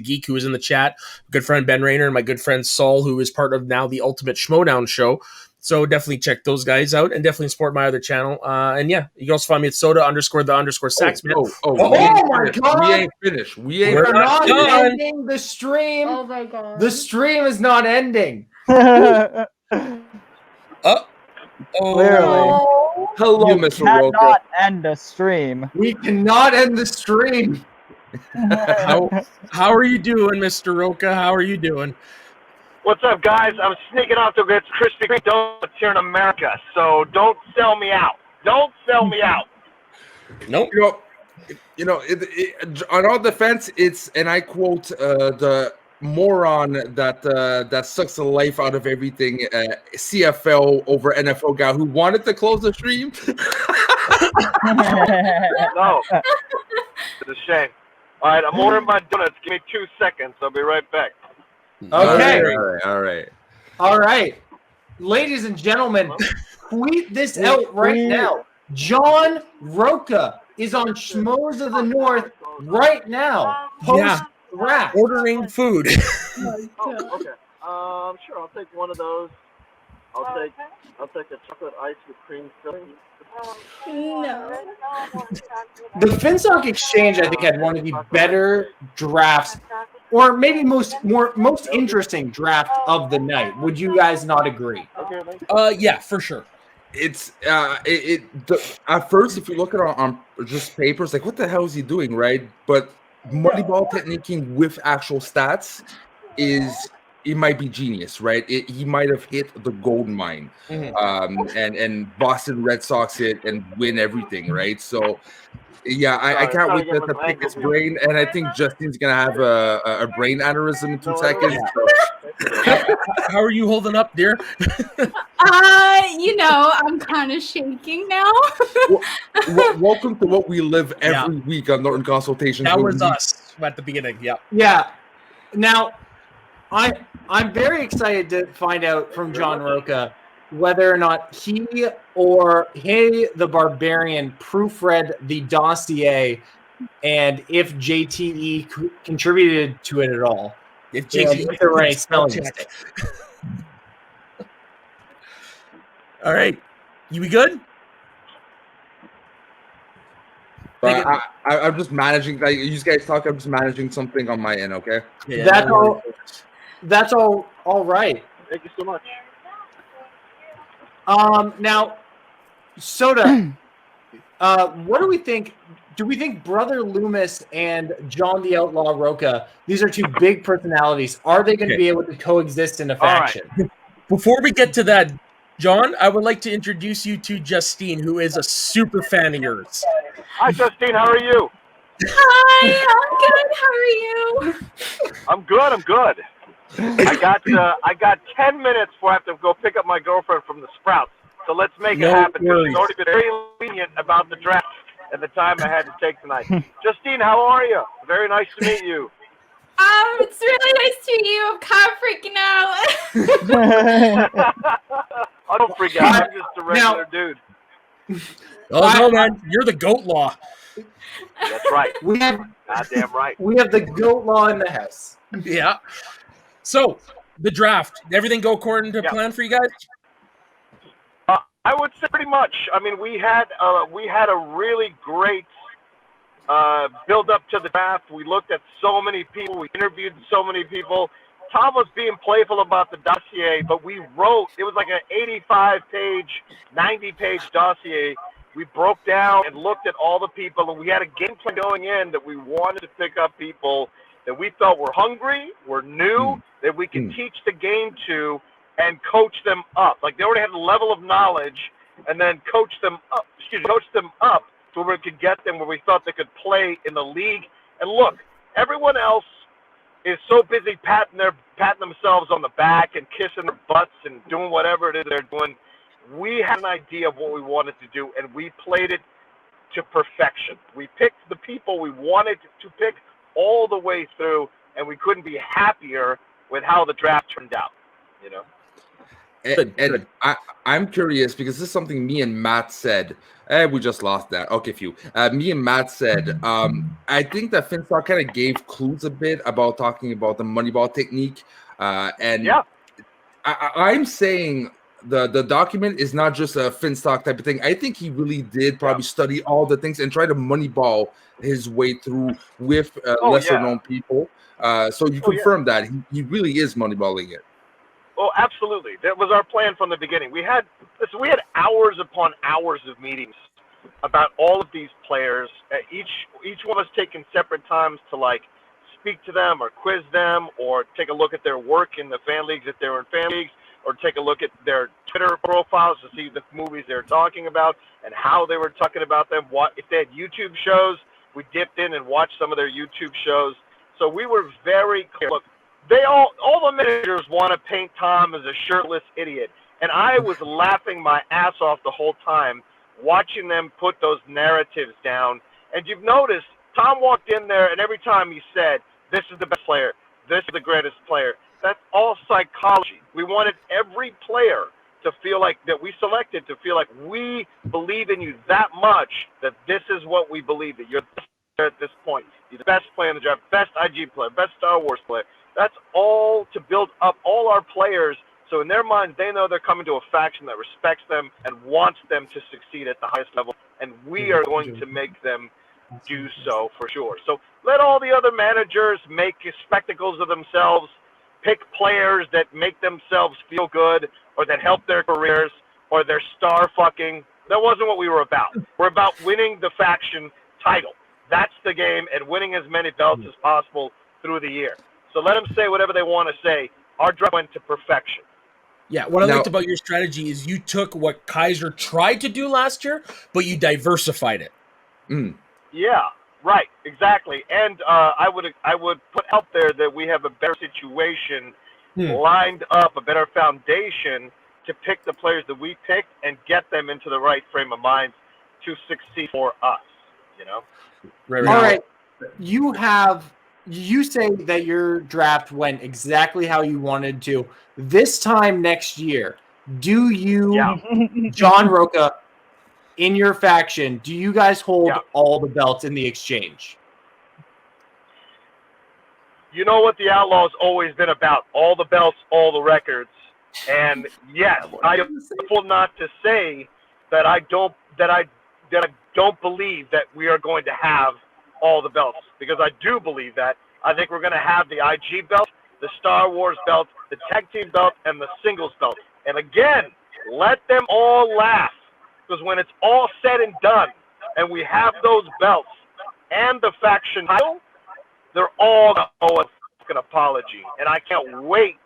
Geek, who is in the chat, good friend Ben Rayner, and my good friend Saul, who is part of now the Ultimate Schmodown show. So definitely check those guys out and definitely support my other channel. And yeah, you can also find me at soda_the_saxman. My God. We ain't finished. We're not ending the stream. Oh my God. The stream is not ending. Clearly. Hello, You Mr. Rocha. cannot end a stream. We cannot end the stream. How are you doing, Mr. Rocha? How are you doing? What's up, guys? I'm sneaking out to get Krispy Kreme donuts here in America, so don't sell me out. Don't sell me out. Nope. On all defense, it's, and I quote the moron that sucks the life out of everything, CFL over NFL guy who wanted to close the stream. No, it's a shame. All right, I'm ordering my donuts. Give me 2 seconds. I'll be right back. Okay. All right. Ladies and gentlemen, tweet this out right now. John Rocha is on Schmoes of the North right now. Post-draft. Ordering food. Oh, okay. Sure. I'll take one of those. I'll take a chocolate ice with cream filling. No. The FinStock Exchange, I think, had one of the better drafts, or maybe most interesting draft of the night. Would you guys not agree? Yeah, for sure. It's at first, if you look at it on just papers, like what the hell is he doing, right? But Moneyball techniquing with actual stats it might be genius, right? He might have hit the gold mine, and Boston Red Sox hit and win everything, right? So, yeah, I can't wait to pick his brain, and I think Justin's gonna have a brain aneurysm in 2 seconds. How are you holding up, dear? I'm kind of shaking now. Welcome to what we live every week on Norton Consultations. That was us at the beginning. Yeah. Yeah. Now, I'm very excited to find out from John Rocha whether or not he or the Barbarian proofread the dossier and if JTE contributed to it at all. If there were any spelling mistakes. All right. You be good? I'm just managing. Like, you guys talk. I'm just managing something on my end. Okay. Yeah, That's all right. Thank you so much. Now, Soda, what do we think? Do we think Brother Loomis and John the Outlaw Rocha, these are two big personalities, are they going to be able to coexist in a faction? Right. Before we get to that, John, I would like to introduce you to Justine, who is a super fan of yours. Hi, Justine. How are you? Hi, I'm good. How are you? I'm good. I got 10 minutes before I have to go pick up my girlfriend from the Sprouts. So let's make it happen. She's already been very lenient about the draft and the time I had to take tonight. Justine, how are you? Very nice to meet you. It's really nice to meet you. I'm kind of freaking out. I don't freak out. I'm just a regular dude. Oh, no, man. You're the goat law. That's right. Goddamn right. We have the goat law in the house. Yeah. So, the draft. Everything go according to plan for you guys? I would say pretty much. I mean, we had a really great build up to the draft. We looked at so many people. We interviewed so many people. Tom was being playful about the dossier, but we wrote. It was like an 85-page, 90-page dossier. We broke down and looked at all the people, and we had a game plan going in that we wanted to pick up people that we felt were hungry, were new, that we could teach the game to, and coach them up. Like they already had a level of knowledge, and then coach them up to where we could get them where we thought they could play in the league. And look, everyone else is so busy patting themselves on the back and kissing their butts and doing whatever it is they're doing. We had an idea of what we wanted to do, and we played it to perfection. We picked the people we wanted to pick all the way through, and we couldn't be happier with how the draft turned out, you know? And I'm curious because this is something me and Matt said. We just lost that. Okay, few. Me and Matt said, I think that Finstock kind of gave clues a bit about talking about the Moneyball technique. And Yeah. I'm saying the document is not just a Finstock type of thing. I think he really did probably study all the things and try to Moneyball his way through with lesser known people. So you confirm that he really is Moneyballing it. Oh, absolutely. That was our plan from the beginning. We had hours upon hours of meetings about all of these players. Each one of us taking separate times to like speak to them or quiz them or take a look at their work in the fan leagues if they were in fan leagues, or take a look at their Twitter profiles to see the movies they were talking about and how they were talking about them. What if they had YouTube shows? We dipped in and watched some of their YouTube shows. So we were very clear. Look, all the managers want to paint Tom as a shirtless idiot, and I was laughing my ass off the whole time watching them put those narratives down. And you've noticed Tom walked in there, and every time he said, "This is the best player. This is the greatest player." That's all psychology. We wanted every player to feel like that we selected to feel like we believe in you that much that this is what we believe, that you're the best player at this point. You're the best player in the draft, best IG player, best Star Wars player. That's all to build up all our players, so in their minds they know they're coming to a faction that respects them and wants them to succeed at the highest level, and we are going to make them do so for sure. So let all the other managers make spectacles of themselves, pick players that make themselves feel good or that help their careers or their star fucking. That wasn't what we were about. We're about winning the faction title. That's the game, and winning as many belts as possible through the year. So let them say whatever they want to say. Our draft went to perfection. Yeah, what I liked about your strategy is you took what Kaiser tried to do last year, but you diversified it. Yeah, right, exactly. And I would put out there that we have a better situation lined up, a better foundation to pick the players that we picked and get them into the right frame of mind to succeed for us. You know. All right, you say that your draft went exactly how you wanted to. This time next year, do you, John Rocha, in your faction, do you guys hold all the belts in the exchange? You know what the Outlaw's always been about: all the belts, all the records. And yes, I am careful not to say that I don't believe that we are going to have all the belts, because I do believe that. I think we're going to have the IG belt, the Star Wars belt, the tag team belt, and the singles belt. And again, let them all laugh, because when it's all said and done and we have those belts and the faction title, they're all going to owe a fucking apology. And I can't wait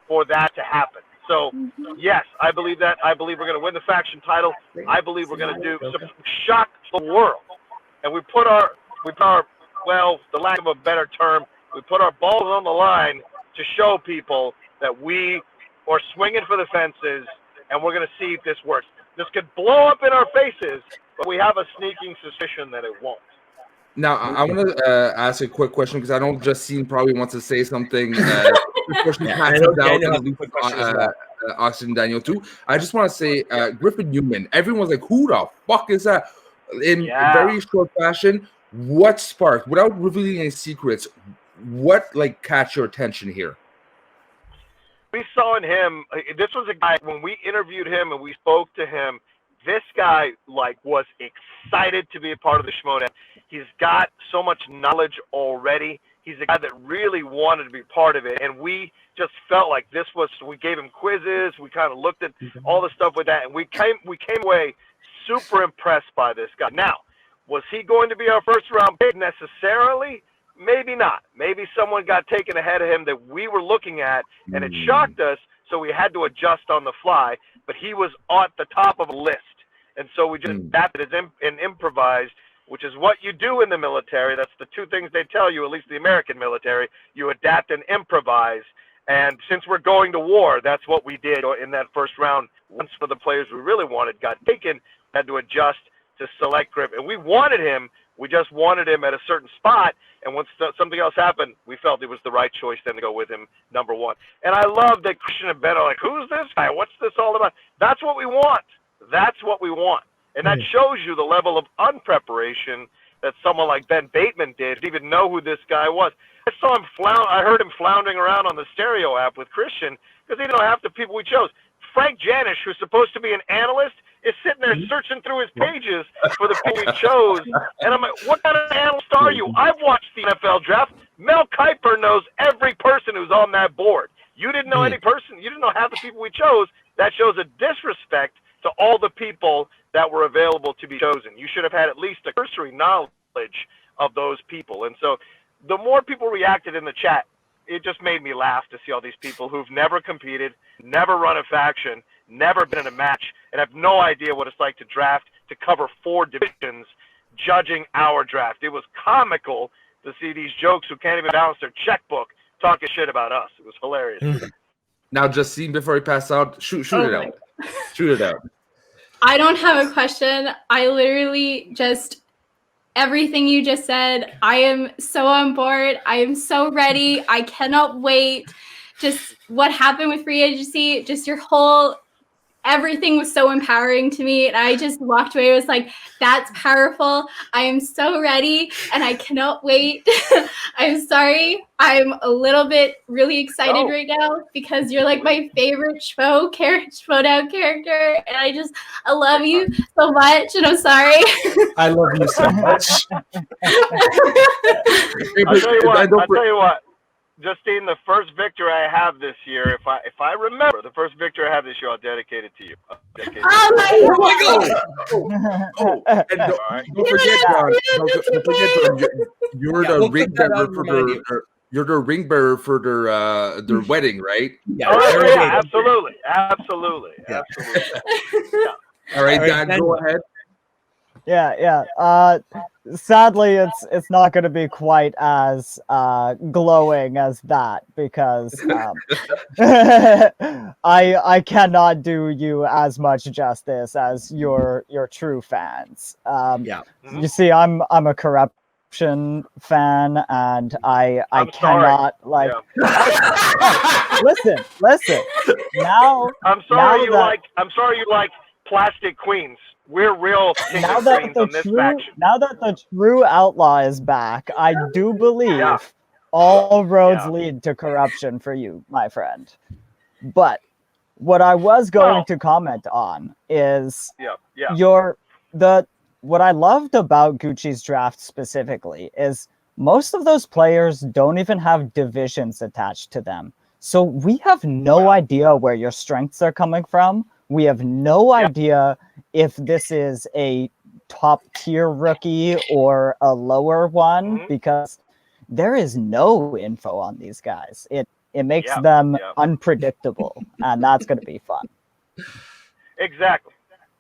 for that to happen. So, yes, I believe that. I believe we're going to win the faction title. I believe we're going to shock the world. And we put our, well, the lack of a better term, we put our balls on the line to show people that we are swinging for the fences, and we're going to see if this works. This could blow up in our faces, but we have a sneaking suspicion that it won't. Now, I want to ask a quick question, because I know Justine probably wants to say something. Oxygen Daniel too. I just want to say, Griffin Newman. Everyone's like, "Who the fuck is that?" In very short fashion, what sparked, without revealing any secrets, what like caught your attention here? We saw in him. This was a guy when we interviewed him and we spoke to him. This guy like was excited to be a part of the Schmoes. He's got so much knowledge already. He's a guy that really wanted to be part of it, and we just felt like this was. We gave him quizzes. We kind of looked at all the stuff with that, and we came away super impressed by this guy. Now, was he going to be our first round pick necessarily? Maybe not. Maybe someone got taken ahead of him that we were looking at, and it shocked us, so we had to adjust on the fly. But he was at the top of a list, and so we just adapted and improvised, which is what you do in the military. That's the two things they tell you, at least the American military. You adapt and improvise. And since we're going to war, that's what we did in that first round. Once for the players we really wanted got taken, had to adjust to select Griffin. And we wanted him We just wanted him at a certain spot, and once something else happened, we felt it was the right choice then to go with him number 1. And I love that Christian and Ben are like, who's this guy? What's this all about? That's what we want. That's what we want. And that shows you the level of unpreparation that someone like Ben Bateman didn't even know who this guy was. I heard him floundering around on the stereo app with Christian because he didn't know half the people we chose. Frank Janish, who's supposed to be an analyst, is sitting there searching through his pages for the people we chose. And I'm like, what kind of analyst are you? I've watched the NFL draft. Mel Kiper knows every person who's on that board. You didn't know any person. You didn't know half the people we chose. That shows a disrespect to all the people that were available to be chosen. You should have had at least a cursory knowledge of those people. And so the more people reacted in the chat, it just made me laugh to see all these people who've never competed, never run a faction, never been in a match, and have no idea what it's like to draft, to cover 4 divisions, judging our draft. It was comical to see these jokes who can't even balance their checkbook talking shit about us. It was hilarious. Now, Justine, before we pass out, shoot it out. Shoot it out. I don't have a question. I literally just everything you just said. I am so on board. I am so ready. I cannot wait. Just what happened with free agency, just your whole everything was so empowering to me. And I just walked away. It was like, that's powerful. I am so ready and I cannot wait. I'm sorry. I'm a little bit really excited right now because you're like my favorite Schmoedown character. And I love you so much. And I'm sorry. I love you so much. I'll tell you what. Justine, the first victory I have this year, if I remember, the first victory I have this year, I'll dedicate it to you. Oh my God! And don't forget, John, you're the ring bearer for you're the ring bearer for their wedding, right? Yeah, absolutely. Yeah. All right, Dan, go ahead. Yeah. Sadly, it's not going to be quite as glowing as that because I cannot do you as much justice as your true fans. You see, I'm a corruption fan, and I cannot sorry. Listen. Now I'm sorry you like plastic queens. We're real king of queens on this faction. Now that the true outlaw is back, I do believe all roads lead to corruption for you, my friend. But what I was going to comment on is what I loved about Gucci's draft specifically is most of those players don't even have divisions attached to them. So we have no idea where your strengths are coming from. We have no idea if this is a top tier rookie or a lower one because there is no info on these guys. It makes them unpredictable, and that's going to be fun. Exactly.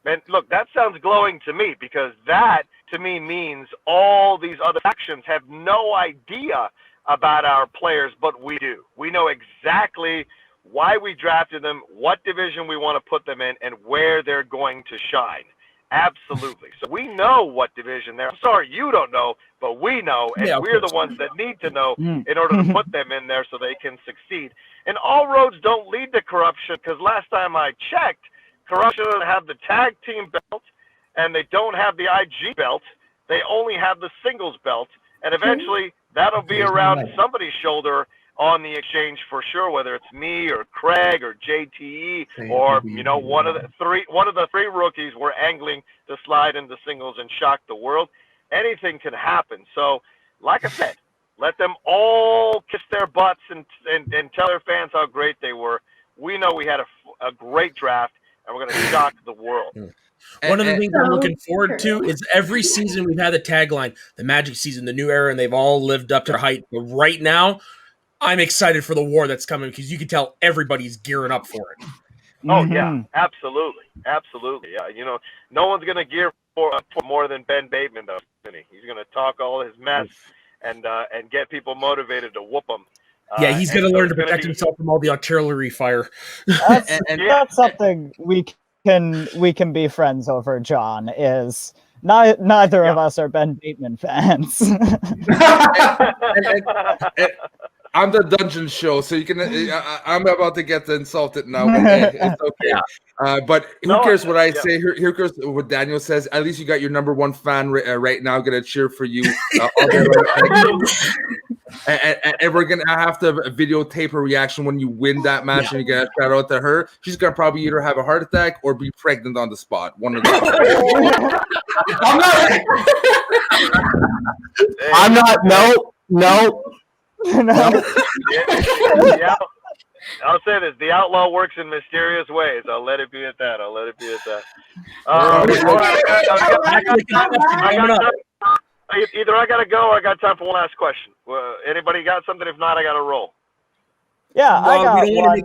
And look, that sounds glowing to me because that to me means all these other factions have no idea about our players, but we do. We know exactly why we drafted them, what division we want to put them in, and where they're going to shine. Absolutely. So we know what division they're. I'm sorry you don't know, but we know, and we're the ones that need to know in order to put them in there so they can succeed. And all roads don't lead to corruption because last time I checked, corruption doesn't have the tag team belt, and they don't have the IG belt. They only have the singles belt, and eventually that'll be around somebody's shoulder on the exchange for sure, whether it's me or Craig or JTE or one of the three rookies we're angling to slide into singles and shock the world. Anything can happen. So, like I said, let them all kiss their butts and tell their fans how great they were. We know we had a great draft, and we're going to shock the world. One of the things I'm looking forward to is every season we've had the tagline, the Magic season, the new era, and they've all lived up to their height. But right now, I'm excited for the war that's coming because you can tell everybody's gearing up for it. Oh, yeah, absolutely. Yeah, no one's going to gear for more than Ben Bateman, though. He's going to talk all his mess and get people motivated to whoop them. He's going to learn to protect himself from all the artillery fire. That's something we can be friends over, John, is Neither of us are Ben Bateman fans. And I'm the dungeon show, so you can. I'm about to get insulted now, but it's okay. But who cares what I say? Here goes what Daniel says. At least you got your number one fan right now. Gonna cheer for you. And we're gonna have to videotape her reaction when you win that match, and you get a shout out to her. She's gonna probably either have a heart attack or be pregnant on the spot. One of those. I'm not. I'm not. No. Yeah. I'll say this: the outlaw works in mysterious ways. I'll let it be at that. Either I gotta go or I got time for one last question. Anybody got something? If not, I gotta roll. Yeah, I got one.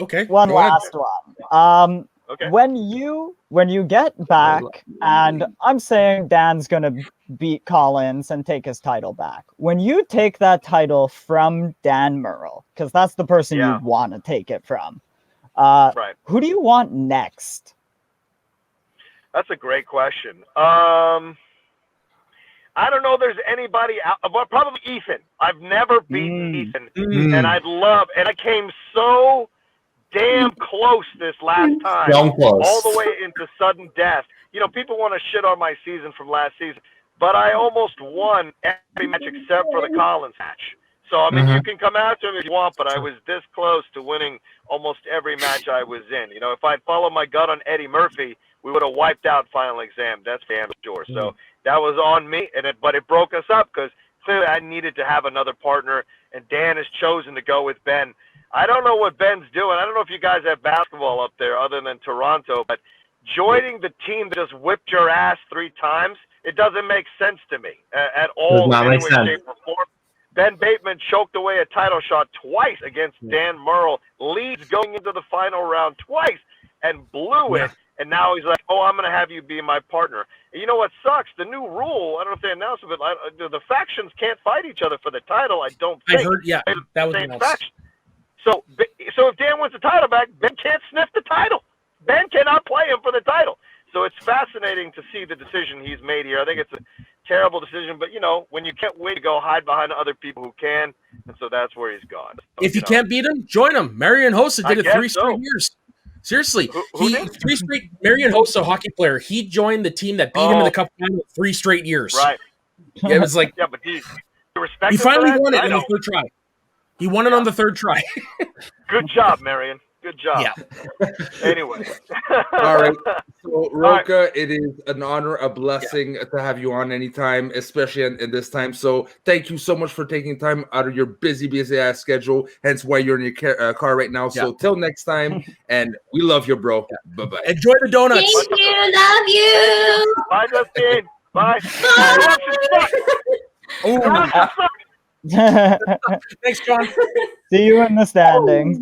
Okay. One last one. Okay. When you get back, and I'm saying Dan's gonna beat Collins and take his title back. When you take that title from Dan Murrell, because that's the person you want to take it from, Right. who do you want next? That's a great question. I don't know. There's anybody out, but probably Ethan. I've never beaten Ethan, and I'd love. And I came so damn close this last time, all the way into sudden death. You know, people want to shit on my season from last season, but I almost won every match except for the Collins match. So I mean, you can come after him if you want, but I was this close to winning almost every match I was in. You know, if I'd followed my gut on Eddie Murphy, we would have wiped out Final Exam. That's damn sure. So that was on me, but it broke us up because clearly I needed to have another partner, and Dan has chosen to go with Ben. I don't know what Ben's doing. I don't know if you guys have basketball up there other than Toronto, but joining the team that just whipped your ass 3 times, it doesn't make sense to me at all. Does not make sense. Shape, or form. Ben Bateman choked away a title shot twice against Dan Murrell, leads going into the final round twice, and blew it. And now he's like, oh, I'm going to have you be my partner. And you know what sucks? The new rule, I don't know if they announced it, but the factions can't fight each other for the title, I don't think. I heard, that was announced. So if Dan wins the title back, Ben can't sniff the title. Ben cannot play him for the title. So it's fascinating to see the decision he's made here. I think it's a terrible decision, but, you know, when you can't wait to go hide behind other people who can, and so that's where he's gone. So, if you can't beat him, join him. Marion Hossa did it 3 straight years. Seriously, who he 3 straight. Marion Hossa, hockey player, he joined the team that beat him in the cup final 3 straight years. Right. Yeah, it was like but you respect he finally won it on the 3rd try. He won it on the 3rd try. Good job, Marion. Good job. Yeah. Anyway. All right. So, Rocha, it is an honor, a blessing to have you on anytime, especially in this time. So thank you so much for taking time out of your busy ass schedule, hence why you're in your car right now. So till next time, and we love you, bro. Bye-bye. Enjoy the donuts. Thank you. Love you. Bye, Justine. Bye. Thanks, John. See you in the standings.